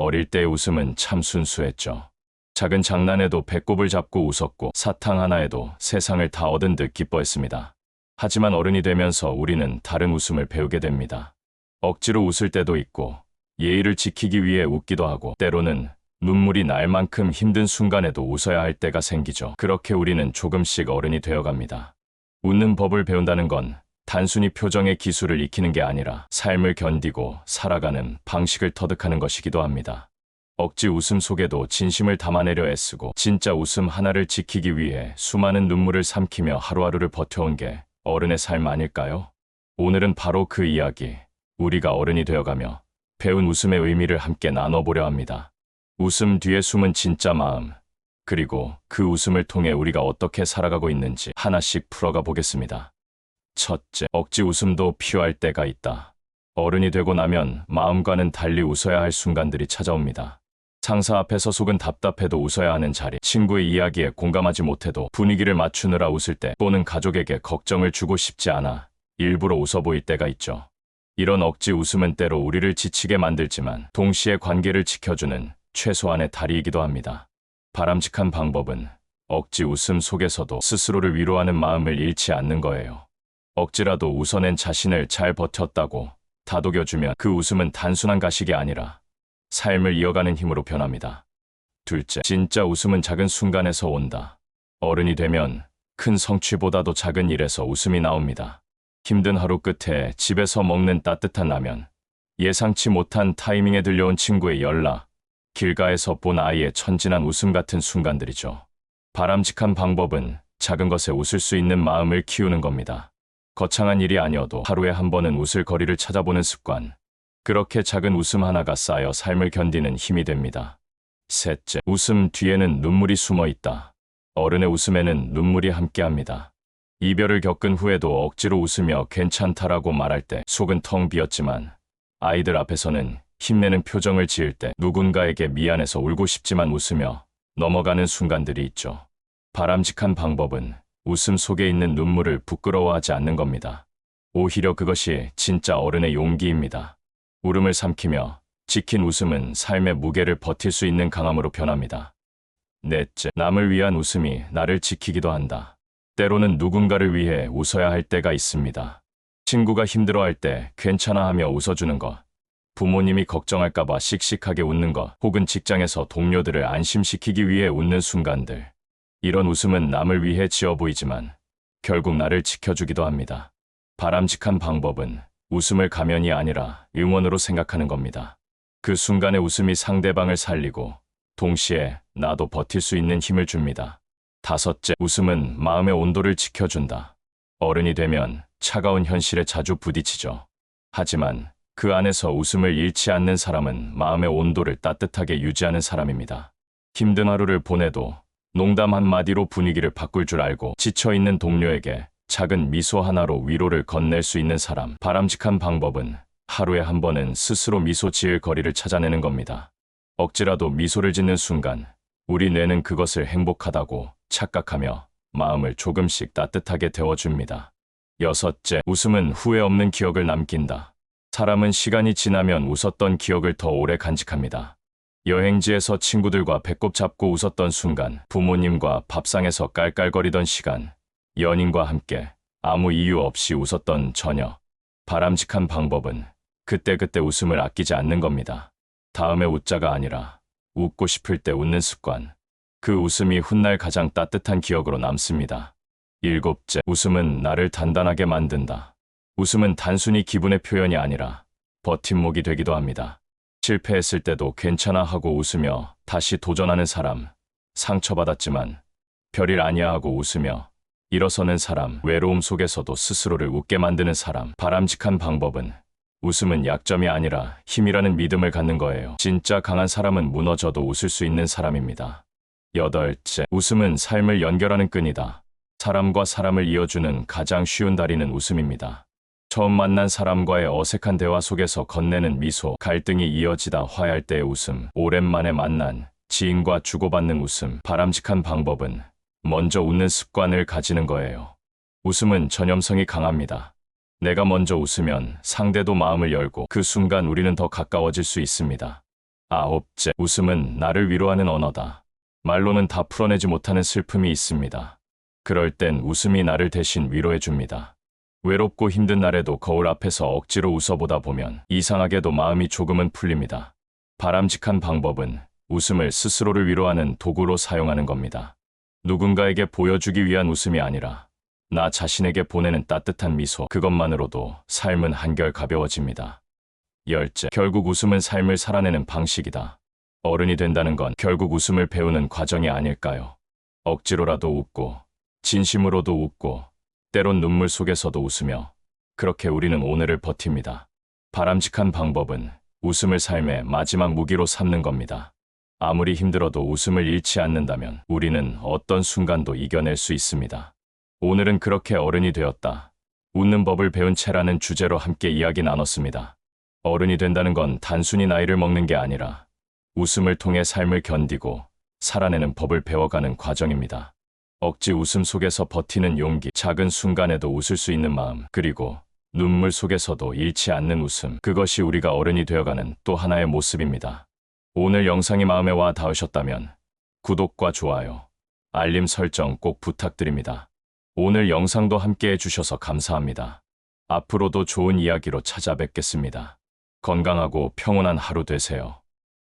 어릴 때의 웃음은 참 순수했죠. 작은 장난에도 배꼽을 잡고 웃었고 사탕 하나에도 세상을 다 얻은 듯 기뻐했습니다. 하지만 어른이 되면서 우리는 다른 웃음을 배우게 됩니다. 억지로 웃을 때도 있고 예의를 지키기 위해 웃기도 하고 때로는 눈물이 날 만큼 힘든 순간에도 웃어야 할 때가 생기죠. 그렇게 우리는 조금씩 어른이 되어갑니다. 웃는 법을 배운다는 건 단순히 표정의 기술을 익히는 게 아니라 삶을 견디고 살아가는 방식을 터득하는 것이기도 합니다. 억지 웃음 속에도 진심을 담아내려 애쓰고 진짜 웃음 하나를 지키기 위해 수많은 눈물을 삼키며 하루하루를 버텨온 게 어른의 삶 아닐까요? 오늘은 바로 그 이야기, 우리가 어른이 되어가며 배운 웃음의 의미를 함께 나눠보려 합니다. 웃음 뒤에 숨은 진짜 마음, 그리고 그 웃음을 통해 우리가 어떻게 살아가고 있는지 하나씩 풀어가 보겠습니다. 첫째, 억지 웃음도 필요할 때가 있다. 어른이 되고 나면 마음과는 달리 웃어야 할 순간들이 찾아옵니다. 상사 앞에서 속은 답답해도 웃어야 하는 자리, 친구의 이야기에 공감하지 못해도 분위기를 맞추느라 웃을 때, 또는 가족에게 걱정을 주고 싶지 않아 일부러 웃어 보일 때가 있죠. 이런 억지 웃음은 때로 우리를 지치게 만들지만 동시에 관계를 지켜주는 최소한의 다리이기도 합니다. 바람직한 방법은 억지 웃음 속에서도 스스로를 위로하는 마음을 잃지 않는 거예요. 억지라도 웃어낸 자신을 잘 버텼다고 다독여주면 그 웃음은 단순한 가식이 아니라 삶을 이어가는 힘으로 변합니다. 둘째, 진짜 웃음은 작은 순간에서 온다. 어른이 되면 큰 성취보다도 작은 일에서 웃음이 나옵니다. 힘든 하루 끝에 집에서 먹는 따뜻한 라면, 예상치 못한 타이밍에 들려온 친구의 연락, 길가에서 본 아이의 천진한 웃음 같은 순간들이죠. 바람직한 방법은 작은 것에 웃을 수 있는 마음을 키우는 겁니다. 거창한 일이 아니어도 하루에 한 번은 웃을 거리를 찾아보는 습관. 그렇게 작은 웃음 하나가 쌓여 삶을 견디는 힘이 됩니다. 셋째, 웃음 뒤에는 눈물이 숨어 있다. 어른의 웃음에는 눈물이 함께합니다. 이별을 겪은 후에도 억지로 웃으며 괜찮다라고 말할 때 속은 텅 비었지만 아이들 앞에서는 힘내는 표정을 지을 때 누군가에게 미안해서 울고 싶지만 웃으며 넘어가는 순간들이 있죠. 바람직한 방법은 웃음 속에 있는 눈물을 부끄러워하지 않는 겁니다. 오히려 그것이 진짜 어른의 용기입니다. 울음을 삼키며 지킨 웃음은 삶의 무게를 버틸 수 있는 강함으로 변합니다. 넷째, 남을 위한 웃음이 나를 지키기도 한다. 때로는 누군가를 위해 웃어야 할 때가 있습니다. 친구가 힘들어할 때 괜찮아 하며 웃어주는 것, 부모님이 걱정할까봐 씩씩하게 웃는 것, 혹은 직장에서 동료들을 안심시키기 위해 웃는 순간들. 이런 웃음은 남을 위해 지어 보이지만 결국 나를 지켜주기도 합니다. 바람직한 방법은 웃음을 가면이 아니라 응원으로 생각하는 겁니다. 그 순간의 웃음이 상대방을 살리고 동시에 나도 버틸 수 있는 힘을 줍니다. 다섯째, 웃음은 마음의 온도를 지켜준다. 어른이 되면 차가운 현실에 자주 부딪히죠. 하지만 그 안에서 웃음을 잃지 않는 사람은 마음의 온도를 따뜻하게 유지하는 사람입니다. 힘든 하루를 보내도 농담 한마디로 분위기를 바꿀 줄 알고 지쳐있는 동료에게 작은 미소 하나로 위로를 건넬 수 있는 사람. 바람직한 방법은 하루에 한 번은 스스로 미소 지을 거리를 찾아내는 겁니다. 억지라도 미소를 짓는 순간 우리 뇌는 그것을 행복하다고 착각하며 마음을 조금씩 따뜻하게 데워줍니다. 여섯째, 웃음은 후회 없는 기억을 남긴다. 사람은 시간이 지나면 웃었던 기억을 더 오래 간직합니다. 여행지에서 친구들과 배꼽 잡고 웃었던 순간, 부모님과 밥상에서 깔깔거리던 시간, 연인과 함께 아무 이유 없이 웃었던 저녁. 바람직한 방법은 그때그때 웃음을 아끼지 않는 겁니다. 다음에 웃자가 아니라 웃고 싶을 때 웃는 습관. 그 웃음이 훗날 가장 따뜻한 기억으로 남습니다. 일곱째, 웃음은 나를 단단하게 만든다. 웃음은 단순히 기분의 표현이 아니라 버팀목이 되기도 합니다. 실패했을 때도 괜찮아 하고 웃으며 다시 도전하는 사람, 상처받았지만 별일 아니야 하고 웃으며 일어서는 사람, 외로움 속에서도 스스로를 웃게 만드는 사람. 바람직한 방법은 웃음은 약점이 아니라 힘이라는 믿음을 갖는 거예요. 진짜 강한 사람은 무너져도 웃을 수 있는 사람입니다. 여덟째, 웃음은 삶을 연결하는 끈이다. 사람과 사람을 이어주는 가장 쉬운 다리는 웃음입니다. 처음 만난 사람과의 어색한 대화 속에서 건네는 미소, 갈등이 이어지다 화해할 때의 웃음, 오랜만에 만난 지인과 주고받는 웃음. 바람직한 방법은 먼저 웃는 습관을 가지는 거예요. 웃음은 전염성이 강합니다. 내가 먼저 웃으면 상대도 마음을 열고 그 순간 우리는 더 가까워질 수 있습니다. 9째, 웃음은 나를 위로하는 언어다. 말로는 다 풀어내지 못하는 슬픔이 있습니다. 그럴 땐 웃음이 나를 대신 위로해 줍니다. 외롭고 힘든 날에도 거울 앞에서 억지로 웃어보다 보면 이상하게도 마음이 조금은 풀립니다. 바람직한 방법은 웃음을 스스로를 위로하는 도구로 사용하는 겁니다. 누군가에게 보여주기 위한 웃음이 아니라 나 자신에게 보내는 따뜻한 미소, 그것만으로도 삶은 한결 가벼워집니다. 10째, 결국 웃음은 삶을 살아내는 방식이다. 어른이 된다는 건 결국 웃음을 배우는 과정이 아닐까요? 억지로라도 웃고, 진심으로도 웃고, 때론 눈물 속에서도 웃으며, 그렇게 우리는 오늘을 버팁니다. 바람직한 방법은 웃음을 삶의 마지막 무기로 삼는 겁니다. 아무리 힘들어도 웃음을 잃지 않는다면 우리는 어떤 순간도 이겨낼 수 있습니다. 오늘은 그렇게 어른이 되었다. 웃는 법을 배운 채라는 주제로 함께 이야기 나눴습니다. 어른이 된다는 건 단순히 나이를 먹는 게 아니라 웃음을 통해 삶을 견디고 살아내는 법을 배워가는 과정입니다. 억지 웃음 속에서 버티는 용기, 작은 순간에도 웃을 수 있는 마음, 그리고 눈물 속에서도 잃지 않는 웃음, 그것이 우리가 어른이 되어가는 또 하나의 모습입니다. 오늘 영상이 마음에 와 닿으셨다면 구독과 좋아요, 알림 설정 꼭 부탁드립니다. 오늘 영상도 함께 해주셔서 감사합니다. 앞으로도 좋은 이야기로 찾아뵙겠습니다. 건강하고 평온한 하루 되세요.